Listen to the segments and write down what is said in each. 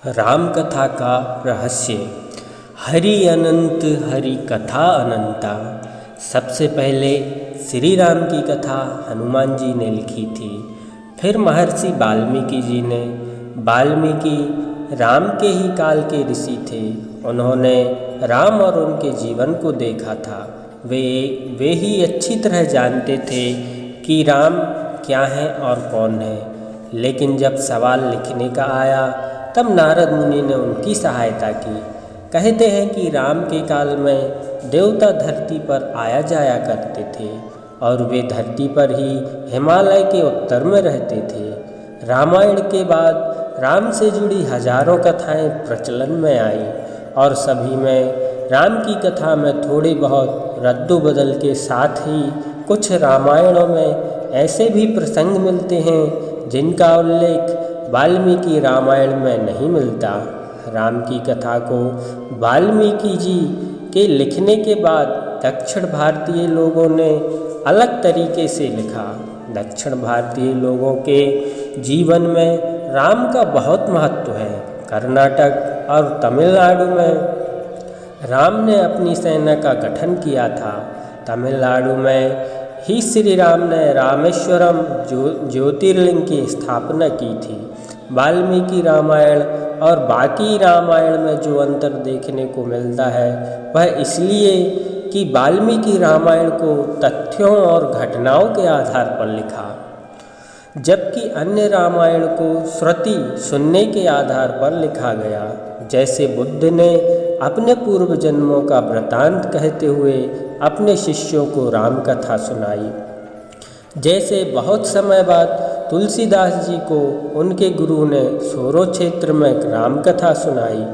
राम कथा का रहस्य। हरि अनंत हरि कथा अनंता। सबसे पहले श्री राम की कथा हनुमान जी ने लिखी थी। फिर महर्षि वाल्मीकि जी ने। वाल्मीकि राम के ही काल के ऋषि थे। उन्होंने राम और उनके जीवन को देखा था। वे ही अच्छी तरह जानते थे कि राम क्या है और कौन है। लेकिन जब सवाल लिखने का आया तब नारद मुनि ने उनकी सहायता की। कहते हैं कि राम के काल में देवता धरती पर आया जाया करते थे और वे धरती पर ही हिमालय के उत्तर में रहते थे। रामायण के बाद राम से जुड़ी हजारों कथाएं प्रचलन में आई और सभी में राम की कथा में थोड़े बहुत रद्दोबदल के साथ ही कुछ रामायणों में ऐसे भी प्रसंग मिलते हैं जिनका उल्लेख वाल्मीकि रामायण में नहीं मिलता। राम की कथा को वाल्मीकि जी के लिखने के बाद दक्षिण भारतीय लोगों ने अलग तरीके से लिखा। दक्षिण भारतीय लोगों के जीवन में राम का बहुत महत्व है। कर्नाटक और तमिलनाडु में राम ने अपनी सेना का गठन किया था। तमिलनाडु में ही श्री राम ने रामेश्वरम ज्योतिर्लिंग की स्थापना की थी। वाल्मीकि रामायण और बाकी रामायण में जो अंतर देखने को मिलता है वह इसलिए कि वाल्मीकि रामायण को तथ्यों और घटनाओं के आधार पर लिखा, जबकि अन्य रामायण को श्रुति सुनने के आधार पर लिखा गया। जैसे बुद्ध ने अपने पूर्व जन्मों का वृतांत कहते हुए अपने शिष्यों को राम कथा सुनाई। जैसे बहुत समय बाद तुलसीदास जी को उनके गुरु ने सोरो क्षेत्र में राम कथा सुनाई।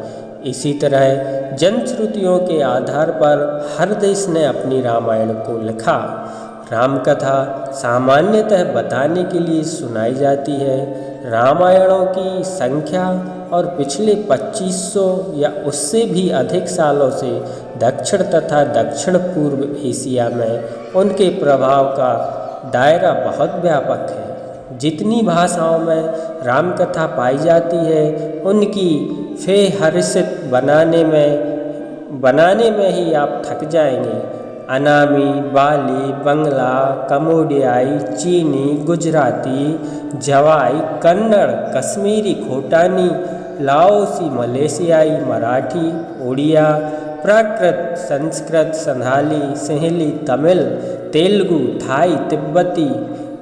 इसी तरह जनश्रुतियों के आधार पर हर देश ने अपनी रामायण को लिखा। राम कथा सामान्यतः बताने के लिए सुनाई जाती है। रामायणों की संख्या और पिछले 2500 या उससे भी अधिक सालों से दक्षिण तथा दक्षिण पूर्व एशिया में उनके प्रभाव का दायरा बहुत व्यापक है। जितनी भाषाओं में रामकथा पाई जाती है उनकी फेहरिस्त बनाने में ही आप थक जाएंगे। अनामी, बाली, बंगला, कमोडियाई, चीनी, गुजराती, जवाई, कन्नड़, कश्मीरी, खोटानी, लाओसी, मलेशियाई, मराठी, उड़िया, प्राकृत, संस्कृत, संथाली, सिंहली, तमिल, तेलुगु, थाई, तिब्बती,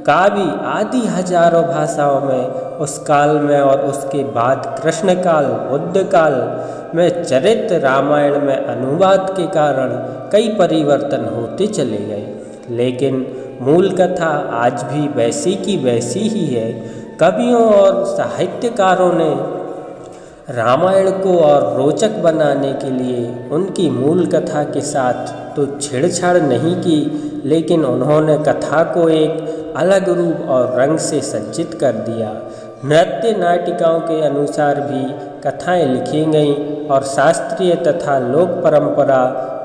कावी आदि हजारों भाषाओं में उस काल में और उसके बाद कृष्ण काल, बुद्ध काल में चरित्र रामायण में अनुवाद के कारण कई परिवर्तन होते चले गए, लेकिन मूल कथा आज भी वैसी की वैसी ही है। कवियों और साहित्यकारों ने रामायण को और रोचक बनाने के लिए उनकी मूल कथा के साथ तो छेड़छाड़ नहीं की, लेकिन उन्होंने कथा को एक अलग रूप और रंग से सज्जित कर दिया। नृत्य नाटिकाओं के अनुसार भी कथाएं लिखी गईं और शास्त्रीय तथा लोक परंपरा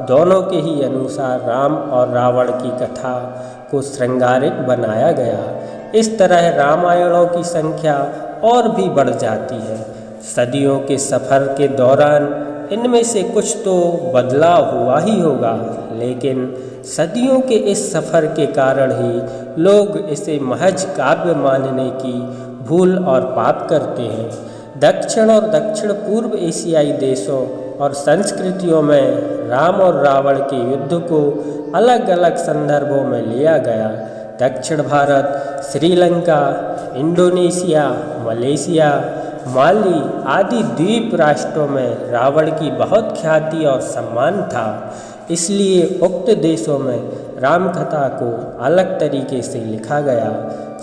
दोनों के ही अनुसार राम और रावण की कथा को श्रृंगारिक बनाया गया। इस तरह रामायणों की संख्या और भी बढ़ जाती है। सदियों के सफ़र के दौरान इनमें से कुछ तो बदलाव हुआ ही होगा, लेकिन सदियों के इस सफ़र के कारण ही लोग इसे महज काव्य मानने की भूल और पाप करते हैं। दक्षिण और दक्षिण पूर्व एशियाई देशों और संस्कृतियों में राम और रावण के युद्ध को अलग अलग संदर्भों में लिया गया। दक्षिण भारत, श्रीलंका, इंडोनेशिया, मलेशिया, माली आदि द्वीप राष्ट्रों में रावण की बहुत ख्याति और सम्मान था। इसलिए उक्त देशों में रामकथा को अलग तरीके से लिखा गया।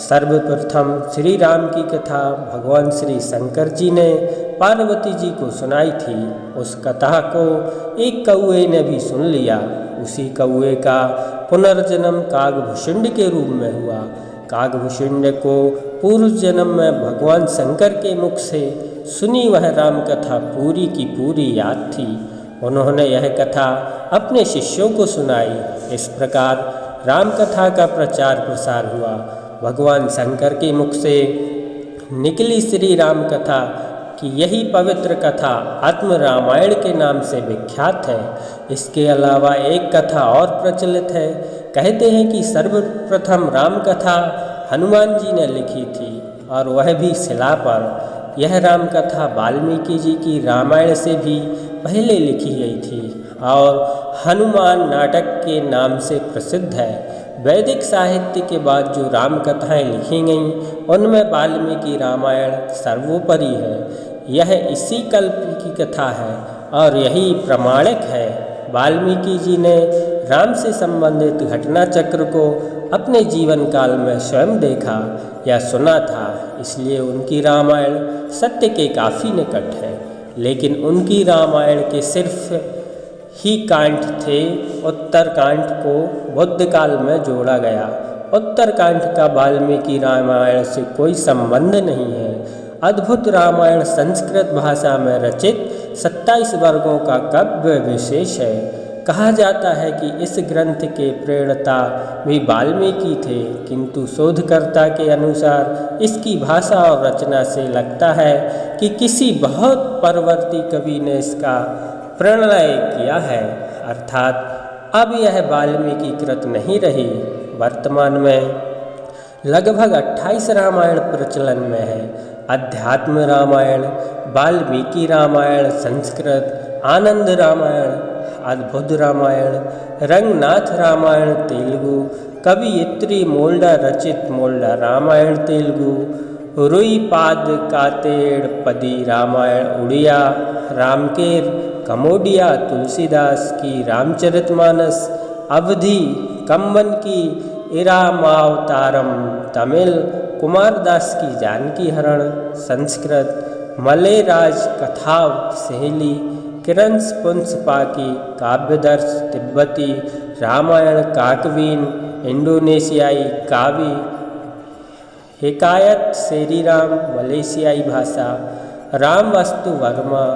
सर्वप्रथम श्री राम की कथा भगवान श्री शंकर जी ने पार्वती जी को सुनाई थी। उस कथा को एक कौए ने भी सुन लिया। उसी कौए का पुनर्जन्म कागभूषुंड के रूप में हुआ। कागभूषुंड को पूर्व जन्म में भगवान शंकर के मुख से सुनी वह राम कथा पूरी की पूरी याद थी। उन्होंने यह कथा अपने शिष्यों को सुनाई। इस प्रकार राम कथा का प्रचार प्रसार हुआ। भगवान शंकर के मुख से निकली श्री राम कथा कि यही पवित्र कथा आत्म रामायण के नाम से विख्यात है। इसके अलावा एक कथा और प्रचलित है। कहते हैं कि सर्वप्रथम राम कथा हनुमान जी ने लिखी थी और वह भी शिला पर। यह राम कथा वाल्मीकि जी की रामायण से भी पहले लिखी गई थी और हनुमान नाटक के नाम से प्रसिद्ध है। वैदिक साहित्य के बाद जो राम कथाएँ लिखी गईं उनमें वाल्मीकि रामायण सर्वोपरि है। यह इसी कल्प की कथा है और यही प्रमाणिक है। वाल्मीकि जी ने राम से संबंधित घटना चक्र को अपने जीवन काल में स्वयं देखा या सुना था, इसलिए उनकी रामायण सत्य के काफ़ी निकट है। लेकिन उनकी रामायण के सिर्फ ही कांड थे। उत्तरकांड को बुद्ध काल में जोड़ा गया। उत्तरकांड का वाल्मीकि रामायण से कोई संबंध नहीं है। अद्भुत रामायण संस्कृत भाषा में रचित 27 वर्गों का काव्य विशेष है। कहा जाता है कि इस ग्रंथ के प्रणेता भी वाल्मीकि थे, किंतु शोधकर्ता के अनुसार इसकी भाषा और रचना से लगता है कि किसी बहुत परवर्ती कवि ने इसका प्रणय किया है, अर्थात अब यह वाल्मीकि कृत नहीं रही। वर्तमान में लगभग 28 रामायण प्रचलन में है। अध्यात्म रामायण, वाल्मीकि रामायण संस्कृत, आनंद रामायण, अद्भुत रामायण, रंगनाथ रामायण तेलुगु, कवियत्री मोल्डा रचित मोल्डा रामायण तेलुगु, रुईपाद कातेड़ पदी रामायण उड़िया, रामकेर कमोडिया तुलसीदास की रामचरितमानस, अवधि कम्बन की इरामावतारम तमिल, कुमारदास की जानकी हरण संस्कृत, मलयराज कथाव सहेली, किरण पुंसपा की काव्यदर्श तिब्बती, रामायण काकवीन इंडोनेशियाई कावी, हिकायत श्रीराम मलेशियाई भाषा, राम वस्तु वर्मा,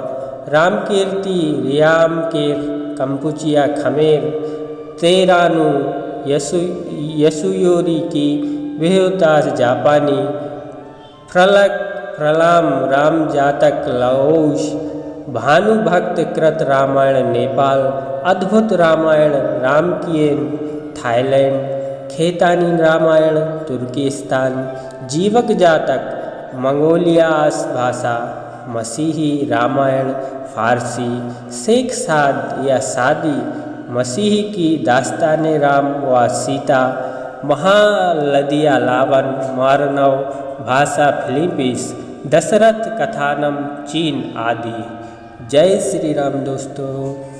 रामकीर्ति रियामकेर कंपुचिया खमेर, तेरानु यसुयोरी की विहुतास जापानी, फ्रलक प्रलाम राम जातक लाओस, भानुभक्त कृत रामायण नेपाल, अद्भुत रामायण रामकियन थाईलैंड, खेतानी रामायण तुर्किस्तान, जीवक जातक मंगोलियास भाषा, मसीही रामायण फारसी, शेख साद या सादी मसीही की दास्ताने राम व सीता, महालदिया लावन मारनव भाषा फिलीपींस, दशरथ कथानम चीन आदि। जय श्री राम दोस्तों।